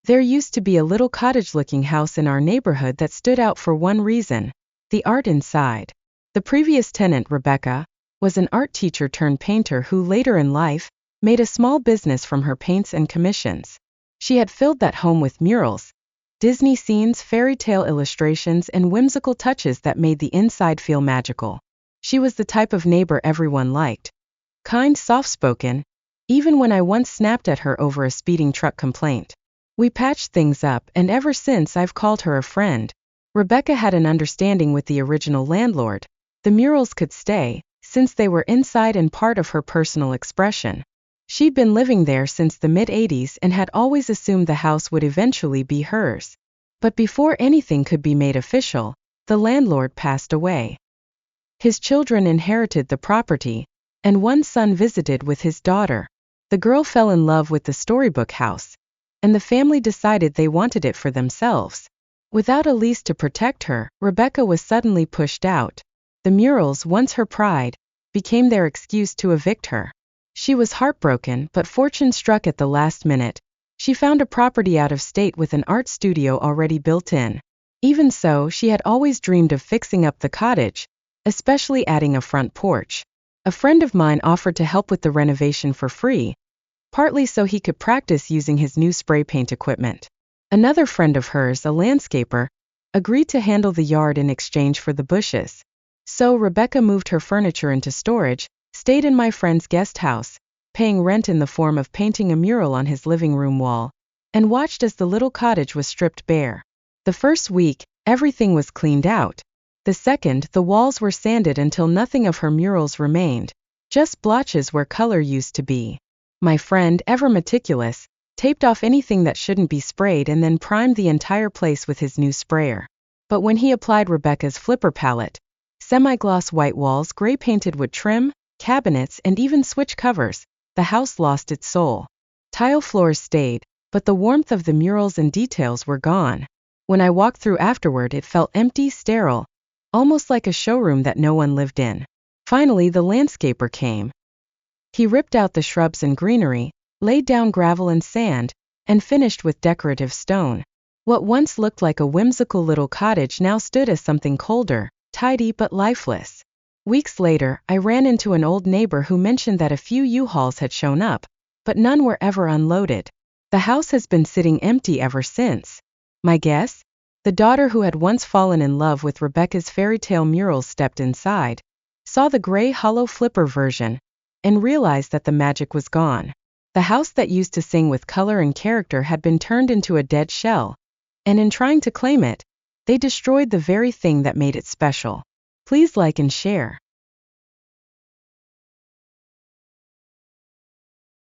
There used to be a little cottage-looking house in our neighborhood that stood out for one reason: the art inside. The previous tenant, Rebecca, was an art teacher turned painter who later in life made a small business from her paints and commissions. She had filled that home with murals, Disney scenes, fairy tale illustrations, and whimsical touches that made the inside feel magical. She was the type of neighbor everyone liked. Kind, soft-spoken, even when I once snapped at her over a speeding truck complaint. We patched things up, and ever since I've called her a friend. Rebecca had an understanding with the original landlord. The murals could stay, since they were inside and part of her personal expression. She'd been living there since the mid-80s and had always assumed the house would eventually be hers. But before anything could be made official, the landlord passed away. His children inherited the property, and one son visited with his daughter. The girl fell in love with the storybook house, and the family decided they wanted it for themselves. Without a lease to protect her, Rebecca was suddenly pushed out. The murals, once her pride, became their excuse to evict her. She was heartbroken, but fortune struck at the last minute. She found a property out of state with an art studio already built in. Even so, she had always dreamed of fixing up the cottage, especially adding a front porch. A friend of mine offered to help with the renovation for free, partly so he could practice using his new spray paint equipment. Another friend of hers, a landscaper, agreed to handle the yard in exchange for the bushes. So Rebecca moved her furniture into storage, stayed in my friend's guest house, paying rent in the form of painting a mural on his living room wall, and watched as the little cottage was stripped bare. The first week, everything was cleaned out. The second, the walls were sanded until nothing of her murals remained, just blotches where color used to be. My friend, ever meticulous, taped off anything that shouldn't be sprayed and then primed the entire place with his new sprayer. But when he applied Rebecca's flipper palette, semi-gloss white walls, gray painted wood trim, cabinets, and even switch covers, the house lost its soul. Tile floors stayed, but the warmth of the murals and details were gone. When I walked through afterward, it felt empty, sterile, almost like a showroom that no one lived in. Finally, the landscaper came. He ripped out the shrubs and greenery, laid down gravel and sand, and finished with decorative stone. What once looked like a whimsical little cottage now stood as something colder, tidy but lifeless. Weeks later, I ran into an old neighbor who mentioned that a few U-Hauls had shown up, but none were ever unloaded. The house has been sitting empty ever since. My guess? The daughter who had once fallen in love with Rebecca's fairy tale murals stepped inside, saw the gray hollow flipper version, and realized that the magic was gone. The house that used to sing with color and character had been turned into a dead shell, and in trying to claim it, they destroyed the very thing that made it special. Please like and share.